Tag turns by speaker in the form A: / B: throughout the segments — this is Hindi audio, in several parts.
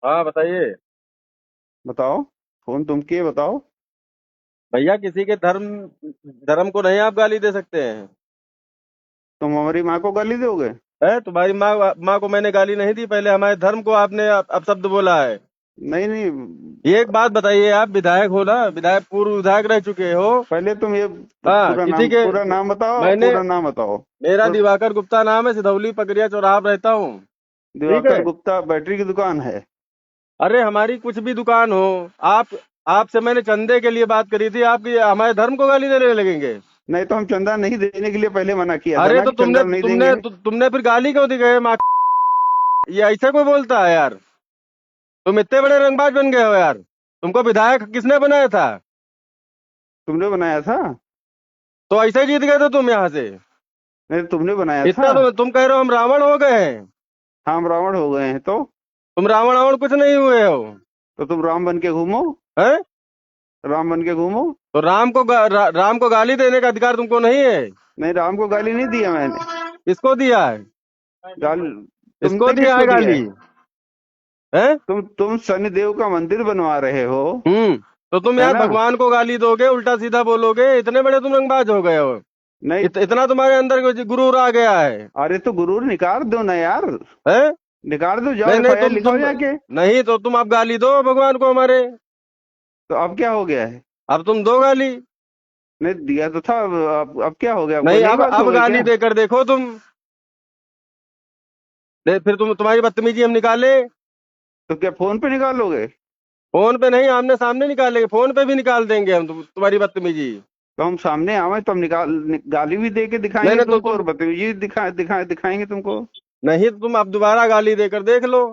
A: हाँ बताइए।
B: बताओ। फोन तुम किए, बताओ।
A: भैया किसी के धर्म धर्म को नहीं आप गाली दे सकते हैं।
B: तुम हमारी माँ को गाली दोगे?
A: है तुम्हारी माँ माँ को मैंने गाली नहीं दी, पहले हमारे धर्म को आपने अपशब्द बोला है।
B: नहीं नहीं।
A: ये एक बात बताइए, आप विधायक हो ना, विधायक पूर्व विधायक रह चुके हो।
B: पहले तुम ये
A: हाँ किसी के
B: पूरा नाम बताओ,
A: मैंने
B: पूरा नाम बताओ।
A: मेरा
B: पूरा-
A: दिवाकर गुप्ता नाम है, सिधौली पकरिया चौराहा पे रहता हूँ। ठीक
B: दिवाकर
A: है।
B: गुप्ता बैटरी की दुकान है?
A: अरे हमारी कुछ भी दुकान हो, आप आपसे मैंने चंदे के लिए बात करी थी, आपकी हमारे धर्म को गाली देने लगेंगे।
B: नहीं तो हम चंदा नहीं देने के लिए पहले मना किया था
A: अरे
B: ना
A: तो
B: कि चंदा नहीं देंगे।
A: तुमने फिर गाली क्यों दी गए माँ? ये ऐसे कोई बोलता है यार? तुम इतने बड़े रंगबाज बन गए हो यार। तुमको विधायक किसने बनाया था?
B: तुमने बनाया था?
A: तो ऐसे जीत गए थे तुम यहाँ से।
B: नहीं, तुमने बनाया था।
A: इतना तो तुम कह रहे हो हम रावण हो गए हैं।
B: हाँ, हम रावण हो गए हैं
A: तुम रावण रावण कुछ नहीं हुए हो।
B: तो तुम राम बन के घूमो।
A: हैं?
B: राम बन के घूमो।
A: तो राम को गाली देने का अधिकार तुमको नहीं है।
B: नहीं, राम को गाली नहीं दिया मैंने।
A: किसको दिया है?
B: गाल
A: किसको
B: तुमने
A: दिया है
B: किसको दिया
A: गाली?
B: है?
A: है?
B: तुम शनिदेव का मंदिर बनवा रहे हो।
A: तो तुम
B: है
A: यार
B: ना?
A: भगवान को गाली दोगे, उल्टा सीधा बोलोगे, इतने बड़े तुम रंगबाज हो गए हो।
B: नहीं।
A: इतना तुम्हारे अंदर गुरूर आ गया है।
B: अरे तो गुरूर निकाल दो ना यार।
A: हैं?
B: निकाल दो, जाओ
A: नहीं नहीं,
B: एफआईआर लिखाओ जाके।
A: नहीं तो तुम अब गाली दो भगवान को हमारे।
B: तो अब क्या हो गया है?
A: अब तुम दो गाली।
B: नहीं, दिया तो था। अब क्या हो गया? अब कोई
A: नहीं,
B: नई बात
A: अब
B: हो गई
A: गाली
B: क्या?
A: देकर देखो तुम। फिर तुम्हारी बदतमीजी हम निकाले।
B: तो क्या फोन पे निकालोगे?
A: फोन पे नहीं, आमने सामने निकालेंगे, फोन पे भी निकाल देंगे हम तुम्हारी बदतमीजी।
B: तो हम सामने आवे तो हम गाली भी दे के
A: नहीं
B: दिखाएंगे
A: नहीं तो
B: तुमको, और बदतमीजी दिखाएंगे तुमको।
A: नहीं तो तुम अब दोबारा गाली देकर देख लो।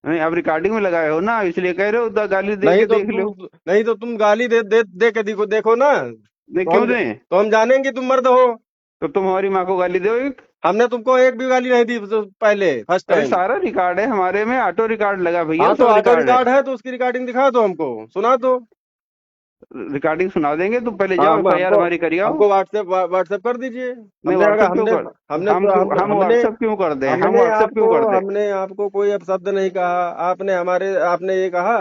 B: नहीं, अब रिकॉर्डिंग में लगाए हो ना, इसलिए कह रहे हो गाली दे
A: नहीं
B: के
A: तो
B: देख लो।
A: तुम गाली दे के देखो ना।
B: नहीं, क्यों दें?
A: तो हम जानेंगे तुम मर्द हो।
B: तो तुम हमारी माँ को गाली दो?
A: हमने तुमको एक भी गाली नहीं दी पहले, फर्स्ट
B: अरे
A: टाइम।
B: सारा रिकॉर्ड है हमारे में, ऑटो रिकॉर्ड लगा भैया,
A: हाँ तो
B: सब
A: ऑटो
B: रिकॉर्ड है।
A: रिकॉर्ड है तो उसकी रिकॉर्डिंग दिखा दो, हमको सुना दो।
B: रिकॉर्डिंग सुना देंगे, तुम पहले
A: हाँ
B: जाओ एफआईआर
A: हमको
B: हमारी करिए आओ।
A: हमको व्हाट्सएप कर दीजिए।
B: नहीं,
A: हमने अगर
B: व्हाट्सएप क्यों
A: हमने
B: कर?
A: हमने
B: हम
A: हमने
B: व्हाट्सएप क्यों कर दें? हम
A: हमने
B: व्हाट्सएप क्यों
A: आपको
B: कर दें?
A: हमने आपको कोई अपशब्द नहीं कहा। आपने ये कहा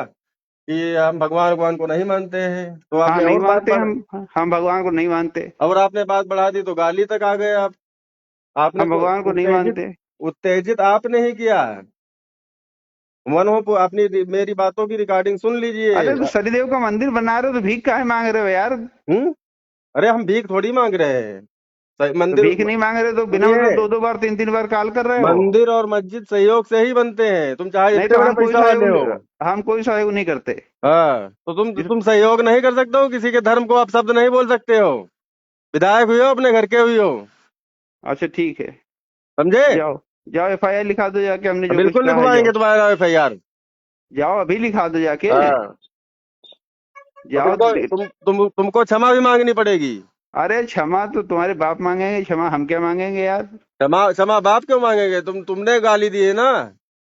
A: कि हम भगवान भगवान को नहीं मानते हैं, तो
B: हाँ,
A: आपने
B: नहीं
A: और बात
B: मानते
A: बढ़
B: हम भगवान को नहीं मानते।
A: और आपने बात बढ़ा दी तो गाली तक आ गए आप। आपने
B: हम
A: को
B: भगवान को नहीं
A: उत्तेजित
B: मानते।
A: उत्तेजित आपने ही किया। मन हो तो अपनी मेरी बातों की रिकॉर्डिंग सुन लीजिए।
B: अरे तो शनिदेव का मंदिर बना रहे हो तो भीख काहे मांग रहे हो यार?
A: हम्म। अरे हम भीख थोड़ी मांग रहे हैं।
B: तो
A: मंदिर
B: भीख नहीं मांग रहे तो बिना
A: सुनिए,
B: मतलब दो दो बार तीन तीन बार कॉल कर रहे हो?
A: मंदिर और मस्जिद सहयोग से ही बनते हैं, तुम चाहे
B: नहीं
A: जितने
B: तो
A: बड़े पैसा वाले हो।
B: हम कोई सहयोग नहीं करते।
A: हाँ तो
B: जिस
A: तुम सहयोग नहीं कर सकते हो, किसी के धर्म को आप शब्द नहीं बोल सकते हो। विधायक हुई हो, अपने घर के हुई हो।
B: अच्छा ठीक है।
A: समझे?
B: जाओ, जाओ एफआईआर लिखा दो जाके, हमने जो कुछ
A: बिल्कुल
B: कहा है।
A: लिखवाएंगे
B: जाओ,
A: तुम्हारा एफआईआर।
B: जाओ अभी लिखा दो जाके।
A: हाँ तो
B: जाओ
A: तुमको क्षमा भी मांगनी पड़ेगी।
B: अरे क्षमा तो तुम्हारे बाप मांगेंगे, क्षमा हम क्या मांगेंगे यार?
A: क्षमा क्षमा बाप क्यों मांगेंगे? तुमने गाली दी है ना।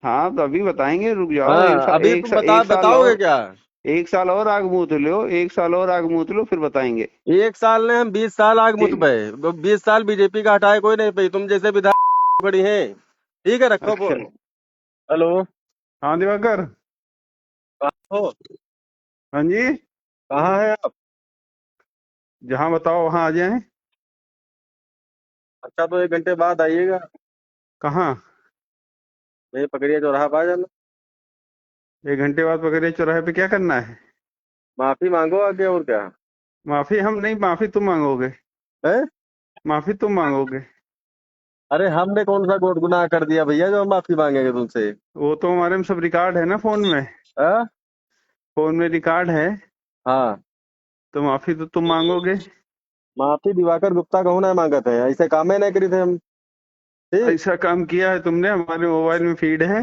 B: हाँ तो अभी बताएंगे, रुक जाओ।
A: हाँ अभी तुम बताओगे क्या?
B: एक साल और आग मुंह लो, एक साल और आग मुंह लो, फिर बताएंगे।
A: एक साल ने हम 20 साल आग मुझ
B: ठीक।
A: पे। 20 साल बीजेपी का हटाए कोई नहीं पाई, तुम जैसे विधायक खड़ी हैं। ठीक है, रखो
B: अच्छा।
A: फोन। हेलो।
B: हाँ दिवाकर।
A: कहाँ हो?
B: हाँ जी।
A: कहाँ है आप?
B: जहाँ बताओ वहाँ आ जाए।
A: अच्छा तो 1 घंटे बाद आइएगा।
B: कहाँ?
A: ये पकड़िए चौराहा पे आ जाना।
B: 1 घंटे बाद पकड़िए चौराहे पे, क्या करना है?
A: माफी मांगो आगे, और क्या
B: माफी हम नहीं, माफी तुम मांगोगे।
A: है?
B: माफी तुम मांगोगे।
A: अरे हमने कौन सा गुनाह कर दिया भैया जो हम माफी मांगेंगे तुमसे?
B: वो तो हमारे में सब रिकॉर्ड है ना, फोन में।
A: हाँ।
B: फोन में रिकॉर्ड है।
A: हाँ।
B: तो माफी तो तुम मांगोगे।
A: माफी दिवाकर गुप्ता कहूँ ना मांगत है, ऐसे काम नहीं करी थे हम। ठीक
B: ऐसा काम किया है तुमने, हमारे मोबाइल में फीड है।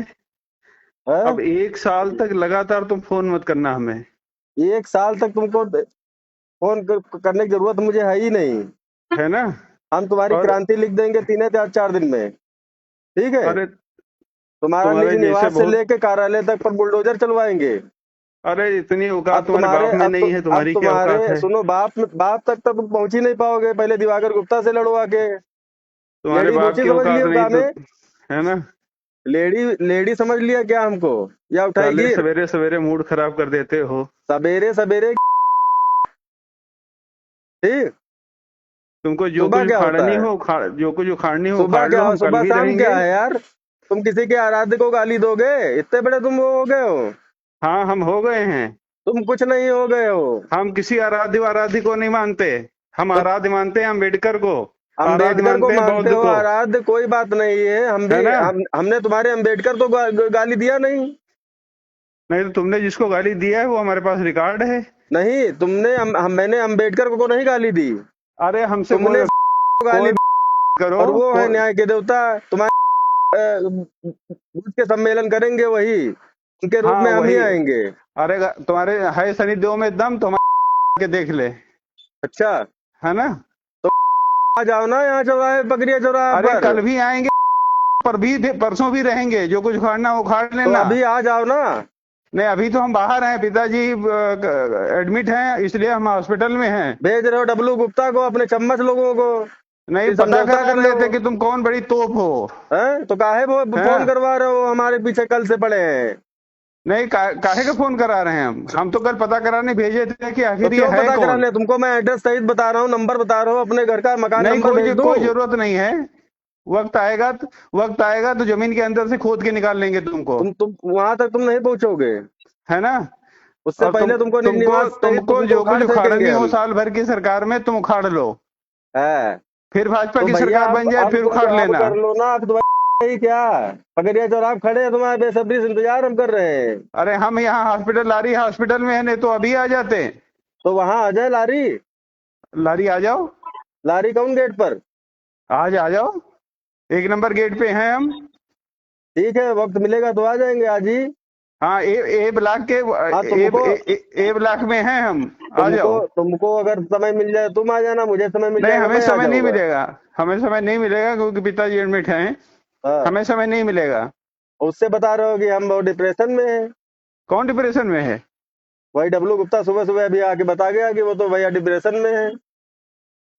A: है।
B: अब 1 साल तक लगातार तुम फोन मत करना हमें।
A: 1 साल तक तुमको फोन करने की जरूरत मुझे है ही नहीं।
B: है ना?
A: हम तुम्हारी
B: और
A: क्रांति लिख देंगे 3 या 4 दिन में। ठीक है।
B: अरे
A: तुम्हारा निज
B: तुम्हारे जैसे
A: निवास से
B: बहुत।
A: लेके कार्यालय तक पर बुलडोजर चलवाएंगे।
B: अरे इतनी
A: अब
B: औकात तुम्हारे
A: तुम्हारे
B: बाप में नहीं है,
A: अब
B: तुम्हारी क्या औकात
A: तुम्हारे
B: है?
A: सुनो, बाप तक तुम पहुंच ही नहीं पाओगे, पहले दिवाकर गुप्ता से लड़ो आके।
B: तुम्हारे
A: लेडीज
B: बाप
A: ऊंची
B: की
A: समझ
B: औकात
A: लियो
B: नहीं
A: गाने।
B: तो। है ना?
A: लेडी लेडी समझ लिया क्या हमको, या उठाई
B: साले
A: गिर
B: सवेरे सवेरे मूड खराब कर देते हो।
A: सवेरे सवेरे। ठीक।
B: तुमको जो
A: सुबह
B: कुछ
A: क्या होता
B: उखाड़नी
A: है?
B: हो उखाड़, जो कुछ उखाड़नी हो
A: सुबह
B: उखाड़ लो,
A: क्या,
B: हम कल
A: सुबह
B: भी
A: शाम
B: रहेंगे।
A: क्या है यार? तुम किसी के आराध्य को गाली दोगे? इतने बड़े तुम वो हो गए हो?
B: हाँ, हम हो गए हैं।
A: तुम कुछ नहीं हो गए हो।
B: हम किसी आराध्य को नहीं मानते। हम
A: तो
B: आराध्य मानते हैं अम्बेडकर को। आराध्य
A: अम्बेडकर को
B: मानते हैं
A: मानते
B: बौद्ध
A: हो,
B: को।
A: आराध्य कोई बात नहीं है। हम
B: है
A: भी
B: ना?
A: हमने तुम्हारे अम्बेडकर तो गाली दिया नहीं।
B: नहीं तो तुमने जिसको गाली दिया है वो हमारे पास रिकॉर्ड है।
A: नहीं, तुमने मैंने अम्बेडकर को नहीं गाली दी,
B: अरे हमसे
A: तुमने
B: कोई
A: को गाली
B: कोई
A: दी।
B: करो
A: और वो है
B: कोई।
A: न्याय के देवता तुम्हारे बुद्ध के सम्मेलन करेंगे, वही उनके रूप
B: हाँ
A: में हम ही
B: वही।
A: आएंगे।
B: अरे तुम्हारे है शनिदेव में दम, तो हमारे के देख ले।
A: अच्छा,
B: है ना?
A: तो आ जाओ ना यहाँ चौराहे, पकड़िया चौराहे
B: अरे
A: पर।
B: कल भी आएंगे, पर भी परसों भी रहेंगे। जो कुछ उखाड़ना हो उखाड़
A: तो
B: लेना।
A: अभी आ जाओ ना।
B: नहीं, अभी तो हम बाहर हैं, पिताजी एडमिट हैं, इसलिए हम हॉस्पिटल में हैं।
A: भेज रहे हो डब्लू गुप्ता को, अपने चम्मच लोगों को
B: नहीं,
A: कि
B: पता
A: समझौता
B: कर
A: कर रहे
B: लेते
A: हो?
B: कि तुम कौन बड़ी तोप हो।
A: हैं? तो काहे वो
B: है?
A: फोन करवा रहे हो? हमारे पीछे कल से पड़े हैं।
B: नहीं, काहे का फोन करा रहे हैं हम तो कल पता कराने भेजे थे कि
A: तो
B: आखिर ये
A: क्यों
B: है
A: पता
B: कौन।
A: कराने? तुमको मैं एड्रेस सहित बता रहा हूँ, नंबर बता रहा हूँ, अपने घर का मकान
B: नहीं,
A: नंबर भेज दूं?
B: कोई जरूरत नहीं है। वक्त आएगा तो जमीन के अंदर से खोद के निकाल लेंगे तुमको।
A: तुम वहां तक तुम नहीं पहुंचोगे।
B: है ना?
A: उससे
B: और
A: पहले तुमको
B: तुमको
A: निवास सहित
B: तुमको
A: तुमको
B: जो
A: उखाड़
B: कुछ
A: फेंकेंगे
B: उखाड़नी हो
A: हम।
B: साल भर की सरकार में तुम उखाड़ लो।
A: है
B: फिर भाजपा
A: तो
B: की
A: भैया,
B: सरकार बन जाए फिर उखाड़
A: अब
B: लेना।
A: कर लो ना। अब तुम्हारी क्या, पकड़िया चौराहे खड़े हैं, तुम्हारे बेसब्री से इंतजार हम कर रहे हैं।
B: अरे हम यहाँ हॉस्पिटल, लारी हॉस्पिटल में है, नहीं तो अभी आ जाते।
A: तो वहां आ जाए लारी।
B: लारी आ जाओ।
A: लारी कौन गेट पर?
B: आज आ जाओ, 1 नंबर गेट पे हैं हम।
A: ठीक है, वक्त मिलेगा तो आ जाएंगे आज ही।
B: हाँ, ए ब्लॉक के
A: हाँ
B: ए,
A: तुमको
B: ए, ए ब्लॉक में हैं हम। आ
A: तुमको
B: जाओ।
A: तुमको अगर समय मिल जाए तुम आ जाना, मुझे समय मिल
B: नहीं,
A: जाएगा
B: हमें
A: मैं आ
B: समय नहीं
A: जाऊंगा।
B: मिलेगा। हमें समय नहीं मिलेगा क्योंकि पिताजी एडमिट हैं।
A: हाँ,
B: हमें समय नहीं मिलेगा।
A: उससे बता रहे हो कि हम बहुत डिप्रेशन में हैं।
B: कौन डिप्रेशन में है?
A: वही डब्लू गुप्ता सुबह सुबह अभी आके बता गया कि वो तो भैया डिप्रेशन में है।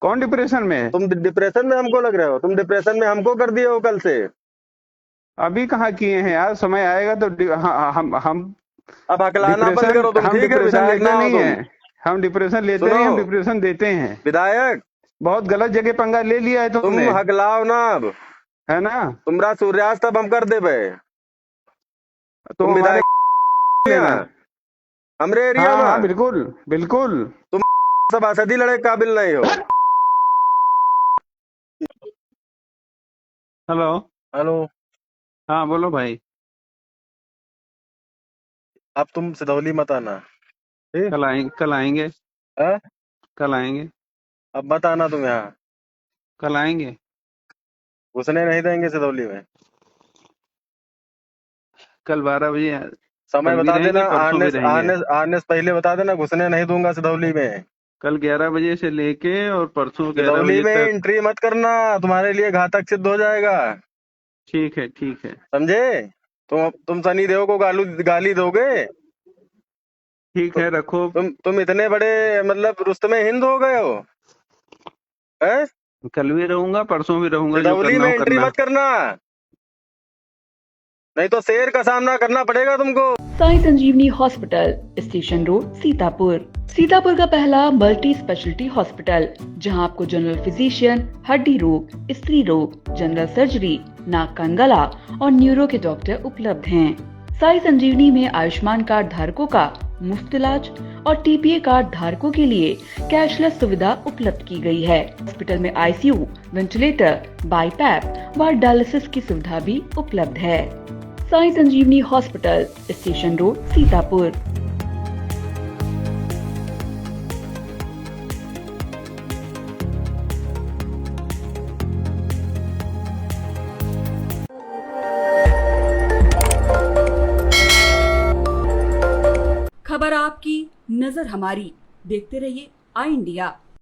B: कौन डिप्रेशन में है?
A: तुम डिप्रेशन में हमको लग रहे हो, तुम डिप्रेशन में हमको कर दिए हो कल से।
B: अभी कहाँ किए हैं यार, समय आएगा तो हम
A: अब हकलाना बंद
B: डिप्रेशन
A: करो तुम,
B: हम
A: ठीक है?
B: डिप्रेशन
A: विधायक
B: लेते
A: ना हो
B: नहीं
A: तुम।
B: है। हम डिप्रेशन लेते
A: सुनो
B: नहीं, हम डिप्रेशन देते हैं।
A: विधायक,
B: बहुत गलत जगह पंगा ले लिया है
A: तुम
B: तुमने।
A: हकलाओ ना अब।
B: है ना?
A: तुमरा सूर्यास्त अब हम कर देबे।
B: तुम
A: तुम
B: हमारे
A: विधायक
B: लेना।
A: हैं हमरे एरिया
B: हाँ हाँ,
A: में।
B: बिल्कुल बिल्कुल।
A: तुम सभासदी लड़े के काबिल नहीं हो।
B: हेलो।
A: हेलो।
B: हाँ बोलो भाई।
A: अब तुम सिधौली मत आना, ठीक?
B: कल आएंगे।
A: हाँ?
B: कल आएंगे।
A: अब मत आना तुम यहाँ,
B: कल आएंगे।
A: घुसने नहीं देंगे सिधौली में।
B: कल 12 बजे।
A: समय
B: कल भी
A: बता देना,
B: रहेंगे, परसों
A: आने
B: भी रहेंगे।
A: आने से पहले बता देना, घुसने नहीं दूंगा सिधौली में।
B: कल 11 बजे से लेके और परसों ग्यारह
A: सिधौली
B: बजे
A: में
B: तक।
A: एंट्री मत करना, तुम्हारे लिए घातक सिद्ध हो जाएगा।
B: ठीक है, ठीक है।
A: समझे? तुम सनी देओल को गाली दोगे?
B: ठीक
A: तु,
B: है, रखो।
A: तुम इतने बड़े मतलब रुस्तमे हिंद हो गए हो? हैं?
B: कल भी रहूंगा, परसों भी रहूंगा, जो
A: सिधौली
B: करना
A: में
B: हो
A: एंट्री
B: करना।
A: मत करना, नहीं तो शेर का सामना करना पड़ेगा तुमको।
C: Sai Sanjivani hospital, station road, Sitapur. Sitapur का पहला मल्टी स्पेशलिटी हॉस्पिटल, जहां आपको जनरल फिजिशियन, हड्डी रोग, स्त्री रोग, जनरल सर्जरी, नाक कान गला और न्यूरो के डॉक्टर उपलब्ध हैं। साई संजीवनी में आयुष्मान कार्ड धारकों का मुफ्त इलाज और टीपीए कार्ड धारकों के लिए कैशलेस सुविधा उपलब्ध की गई है। हॉस्पिटल में आईसीयू, वेंटिलेटर, बाईपैप व डायलिसिस की सुविधा भी उपलब्ध है। Sai Sanjivani hospital, station road, Sitapur.
D: खबर आपकी, नजर हमारी। देखते रहिए आई इंडिया।